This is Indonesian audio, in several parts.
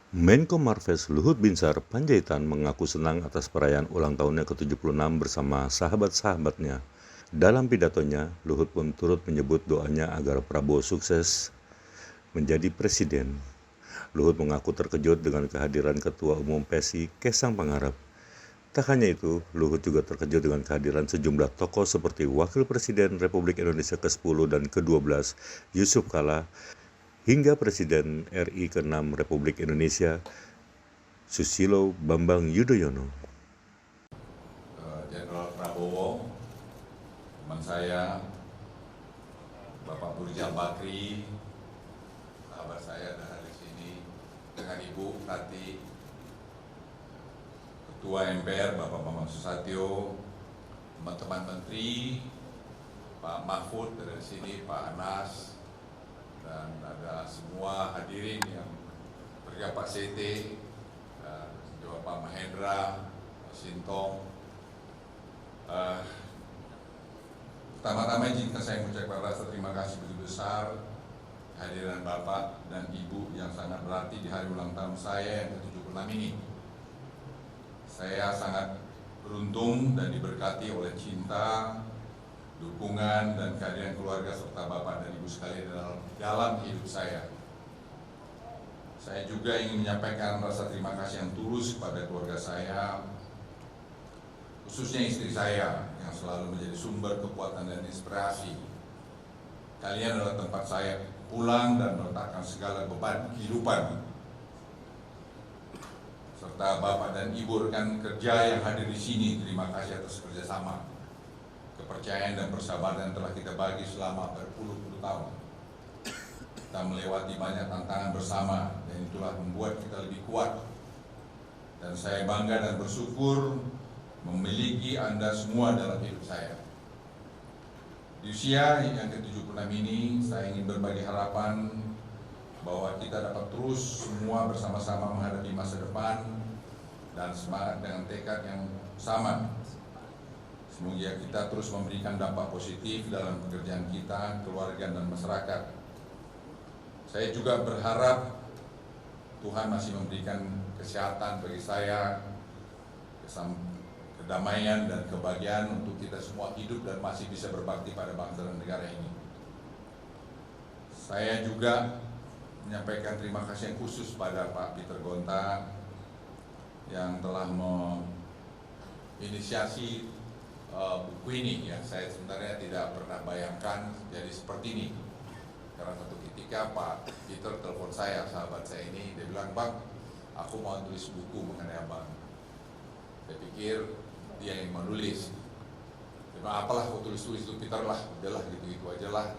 Menko Marves Luhut Binsar Panjaitan mengaku senang atas perayaan ulang tahunnya ke-76 bersama sahabat-sahabatnya. Dalam pidatonya, Luhut pun turut menyebut doanya agar Prabowo sukses menjadi presiden. Luhut mengaku terkejut dengan kehadiran Ketua Umum PSI Kaisang Pangarep. Tak hanya itu, Luhut juga terkejut dengan kehadiran sejumlah tokoh seperti Wakil Presiden Republik Indonesia ke-10 dan ke-12 Yusuf Kala, hingga Presiden RI ke-6 Republik Indonesia Susilo Bambang Yudhoyono. Jenderal Prabowo, teman saya, Bapak Burja Bakri, sahabat saya ada di sini, dengan Ibu Tati, Ketua MPR Bapak Bambang Susatyo, teman-teman Menteri, Pak Mahfud dari sini, Pak Anas, dan ada semua hadirin yang bergerak, Pak Sete, dan juga Pak Mahendra, Pak Sintong. Pertama-tama izinkan saya mengucapkan rasa terima kasih begitu besar kehadiran Bapak dan Ibu yang sangat berarti di hari ulang tahun saya yang ke-76 ini. Saya sangat beruntung dan diberkati oleh cinta, dukungan, dan kehadiran keluarga serta Bapak dan Ibu sekalian dalam hidup saya. Saya juga ingin menyampaikan rasa terima kasih yang tulus kepada keluarga saya, khususnya istri saya yang selalu menjadi sumber kekuatan dan inspirasi. Kalian adalah tempat saya pulang dan meletakkan segala beban kehidupan. Serta Bapak dan Ibu rekan kerja yang hadir di sini, terima kasih atas kerjasama, kepercayaan dan persahabatan yang telah kita bagi selama berpuluh-puluh tahun. Kita melewati banyak tantangan bersama dan itulah membuat kita lebih kuat. Dan saya bangga dan bersyukur memiliki Anda semua dalam hidup saya. Di usia yang ke-76 ini, saya ingin berbagi harapan bahwa kita dapat terus semua bersama-sama menghadapi masa depan dan semangat dengan tekad yang sama. Semoga kita terus memberikan dampak positif dalam pekerjaan kita, keluarga, dan masyarakat. Saya juga berharap Tuhan masih memberikan kesehatan bagi saya, kedamaian dan kebahagiaan untuk kita semua hidup dan masih bisa berbakti pada bangsa dan negara ini. Saya juga menyampaikan terima kasih yang khusus pada Pak Peter Gonta yang telah menginisiasi buku ini. Ya, saya sebenarnya tidak pernah bayangkan jadi seperti ini. Karena satu ketika Pak Peter telepon saya, sahabat saya ini, dia bilang, "Bang, aku mau tulis buku mengenai Abang." Saya pikir dia yang menulis. Dia bilang, "Apalah aku tulis-tulis itu Peter lah, udahlah gitu-gitu aja lah."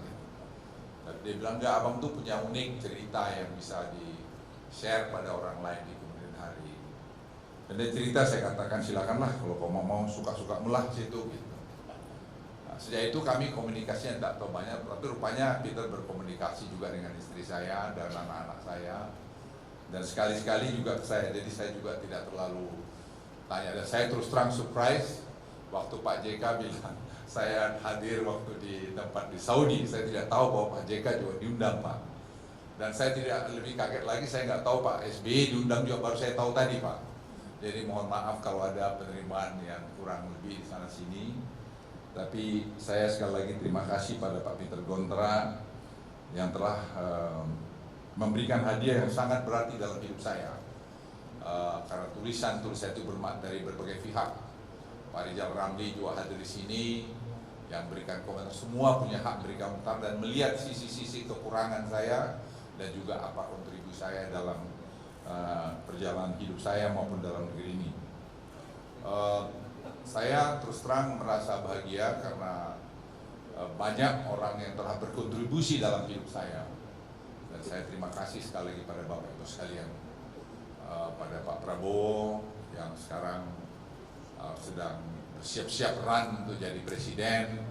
Tapi dia bilang, "Enggak, Abang tuh punya unik cerita yang bisa di-share pada orang lain di kemudian hari." Dan dia cerita, saya katakan silakanlah kalau kau mau suka-suka melah situ gitu. Nah, sejak itu kami komunikasinya tidak tahu banyak, tapi rupanya Peter berkomunikasi juga dengan istri saya dan anak-anak saya. Dan sekali-sekali juga ke saya, jadi saya juga tidak terlalu tanya. Dan saya terus terang surprise waktu Pak JK bilang saya hadir waktu di tempat di Saudi. Saya tidak tahu bahwa Pak JK juga diundang, Pak. Dan saya tidak lebih kaget lagi, saya nggak tahu Pak SBY diundang juga, baru saya tahu tadi, Pak. Jadi mohon maaf kalau ada penerimaan yang kurang lebih di sana sini. Tapi saya sekali lagi terima kasih pada Pak Peter Gonta yang telah memberikan hadiah yang sangat berarti dalam hidup saya. Karena tulisan itu bermakna dari berbagai pihak. Pak Rizal Ramli juga hadir di sini yang berikan komentar, semua punya hak berikan komentar dan melihat sisi-sisi kekurangan saya dan juga apa kontribusi saya dalam perjalanan hidup saya maupun dalam negeri ini. Saya terus terang merasa bahagia karena banyak orang yang telah berkontribusi dalam hidup saya. Dan saya terima kasih sekali lagi pada Bapak Ibu sekalian, pada Pak Prabowo yang sekarang sedang bersiap-siap run untuk jadi presiden.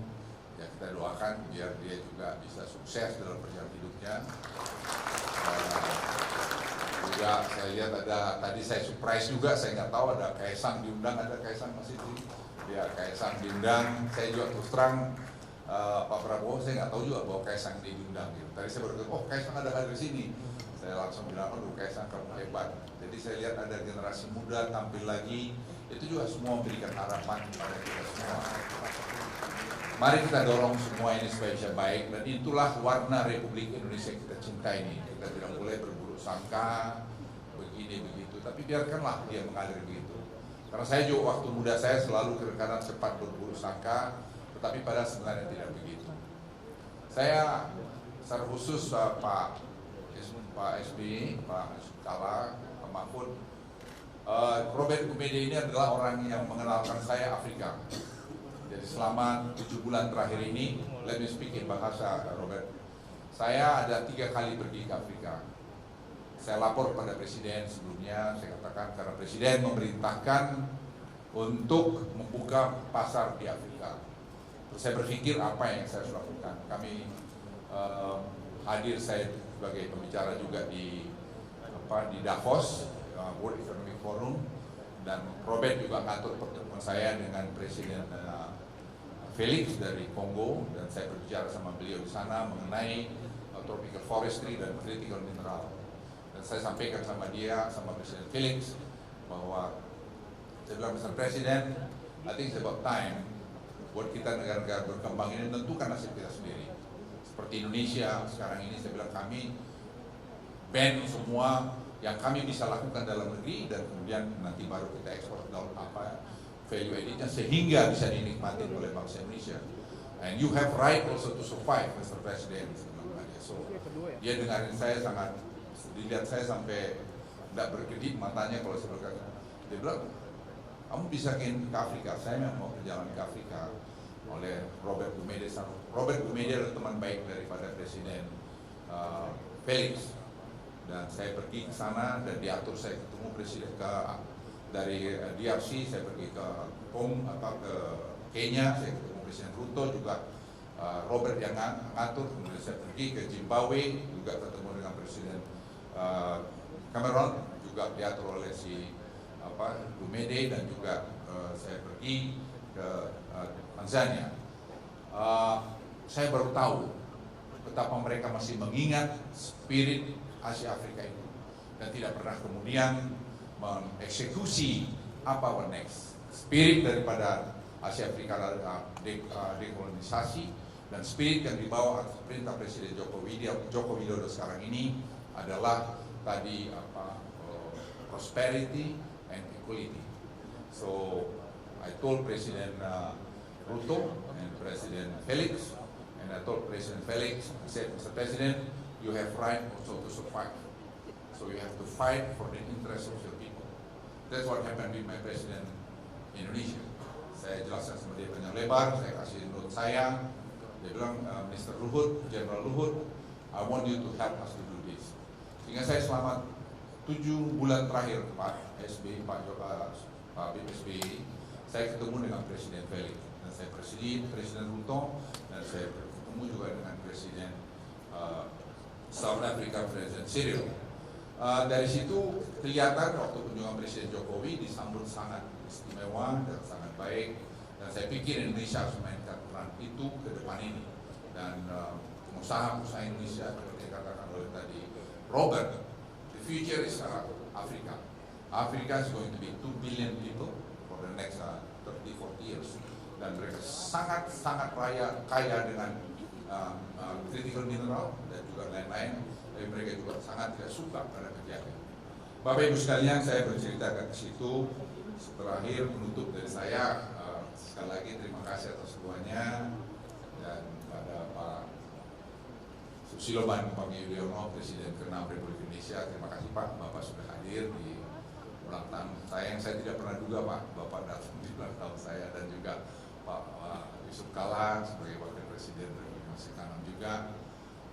Ya, kita doakan biar dia juga bisa sukses dalam perjalanan hidupnya. Juga saya lihat ada, tadi saya surprise juga, saya nggak tahu ada Kaisang diundang, ada Kaisang masih di, ya Kaisang diundang. Saya juga terus terang Pak Prabowo, saya nggak tahu juga bahwa Kaisang diundang gitu. Tadi saya baru tahu, oh Kaisang ada hadir di sini. Saya saya langsung bilang, aduh Kaisang kamu hebat. Jadi saya lihat ada generasi muda tampil lagi, itu juga semua memberikan harapan kepada kita semua. Mari kita dorong semua ini supaya bisa baik, dan itulah warna Republik Indonesia yang kita cintai ini. Kita tidak boleh berburuk sangka, begini begitu, tapi biarkanlah dia mengalir begitu. Karena saya juga waktu muda saya selalu kadang cepat berburuk sangka, tetapi pada sebenarnya tidak begitu. Saya secara khusus Pak SBY, Pak Kala, Pak Mahfud, Robert Gumede ini adalah orang yang mengenalkan saya Afrika. Jadi selama 7 bulan terakhir ini, let me speak in bahasa Robert. Saya ada 3 kali pergi ke Afrika. Saya lapor pada Presiden sebelumnya, saya katakan karena Presiden memerintahkan untuk membuka pasar di Afrika. Terus saya berpikir apa yang saya harus lakukan. Kami hadir, saya sebagai pembicara juga di Davos, World Economic Forum, dan Robert juga ngatur pertemuan saya dengan Presiden Felix dari Kongo, dan saya berbicara sama beliau di sana mengenai tropical forestry dan critical mineral. Dan saya sampaikan sama dia, sama Presiden Felix, bahwa saya bilang, Mr. President, I think it's about time buat kita negara-negara berkembang ini menentukan nasib kita sendiri. Seperti Indonesia sekarang ini, saya bilang kami ban semua yang kami bisa lakukan dalam negeri, dan kemudian nanti baru kita ekspor dalam value added-nya sehingga bisa dinikmati oleh bangsa Indonesia. And you have right also to survive, Mr. President. So, dia dengarin saya sangat, dilihat saya sampai tidak berkedip matanya kalau saya berkata. Dia bilang, kamu bisa ke Afrika, saya memang mau perjalanan ke Afrika oleh Robert Gumede. Robert Gumede adalah teman baik daripada Presiden Felix. Dan saya pergi ke sana dan diatur saya ketemu Presiden dari DRC, saya pergi ke Kenya, saya ketemu Presiden Ruto juga, Robert yang ngatur. Kemudian saya pergi ke Zimbabwe, juga ketemu dengan Presiden Cameron, juga diatur oleh si Gumede, dan juga saya pergi ke Tanzania. Saya baru tahu betapa mereka masih mengingat spirit Asia Afrika itu, dan tidak pernah kemudian mengeksekusi apa what next. Spirit daripada Asia Afrika adalah dekolonisasi, dan spirit yang dibawa atas perintah Presiden Joko Widodo sekarang ini adalah tadi prosperity and equality. So I told Presiden Ruto and Presiden Felix, and I told Presiden Felix, I said, Mr. President, you have right also to survive. So you have to fight for the interest of your people. That's what happened with my President Indonesia. Saya jelaskan sama dia panjang lebar, saya kasih note saya. Dia bilang, Mr. Luhut, General Luhut, I want you to help us to do this. Sehingga saya selama 7 bulan terakhir, Pak SBY, Pak SBY, saya ketemu dengan Presiden Felix, dan saya Presiden Ruto, dan saya bertemu juga dengan Presiden South Africa, Presiden Cyril. Dari situ kelihatan waktu kunjungan Presiden Jokowi disambut sangat istimewa dan sangat baik, dan saya pikir Indonesia harus mainkan peran itu ke depan ini, dan pengusaha-pengusaha Indonesia seperti yang dikatakan oleh tadi Robert, the future is Africa. Africa is going to be 2 billion people for the next 30-40 years, dan mereka sangat kaya dengan critical mineral dan juga lain-lain. Tapi mereka juga sangat tidak suka pada kerjanya. Bapak Ibu sekalian, saya bercerita ke situ. Terakhir penutup dari saya, sekali lagi terima kasih atas semuanya, dan pada Pak Susilo Bambang Yudhoyono, Presiden ke-6 Republik Indonesia, terima kasih Pak, Bapak sudah hadir di ulang tahun saya yang saya tidak pernah duga Pak, Bapak datang di ulang tahun saya, dan juga Pak Yusuf Kalla sebagai Wakil Presiden Republik Indonesia ke-6 juga,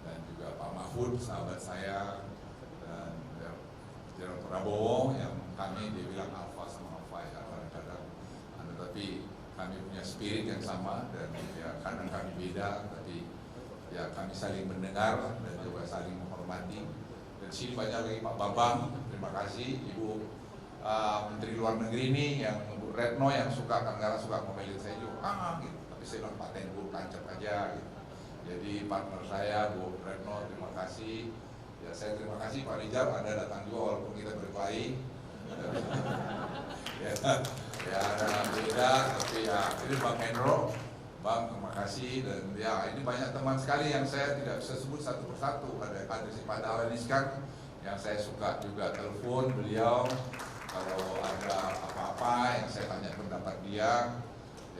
dan juga Pak Mahfud, sahabat saya, dan Jenderal Prabowo yang kami dia bilang alfa sama alfa ya kadang-kadang, tapi kami punya spirit yang sama, dan ya kadang kami beda, tapi ya kami saling mendengar dan juga saling menghormati. Dan sini banyak lagi Pak Bambang, terima kasih Ibu Menteri Luar Negeri ini, yang Bu Retno yang kadang-kadang suka ngomelin saya juga, gitu. Tapi saya bilang paten Bu, tancap aja gitu. Jadi partner saya Bu Retno, terima kasih. Ya, saya terima kasih Pak Rijal, Anda datang juga walaupun kita berkelahi. Ya, ya ada beda, tapi ya ini Bang Hendro, Bang terima kasih, dan ya ini banyak teman sekali yang saya tidak bisa sebut satu persatu. Ada si Pak Dahlan Iskan yang saya suka juga telepon beliau kalau ada apa-apa yang saya tanya pendapat dia.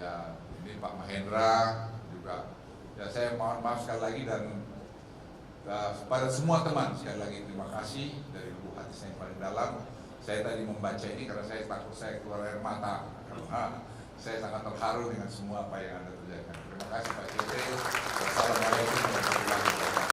Ya ini Pak Mahendra juga. Ya saya mohon maaf sekali lagi, dan kepada semua teman sekali lagi terima kasih dari lubuk hati saya yang paling dalam. Saya tadi membaca ini karena saya takut saya keluar air mata karena saya sangat terharu dengan semua apa yang Anda kerjakan. Terima kasih Pak Cete. Wassalamualaikum warahmatullahi wabarakatuh.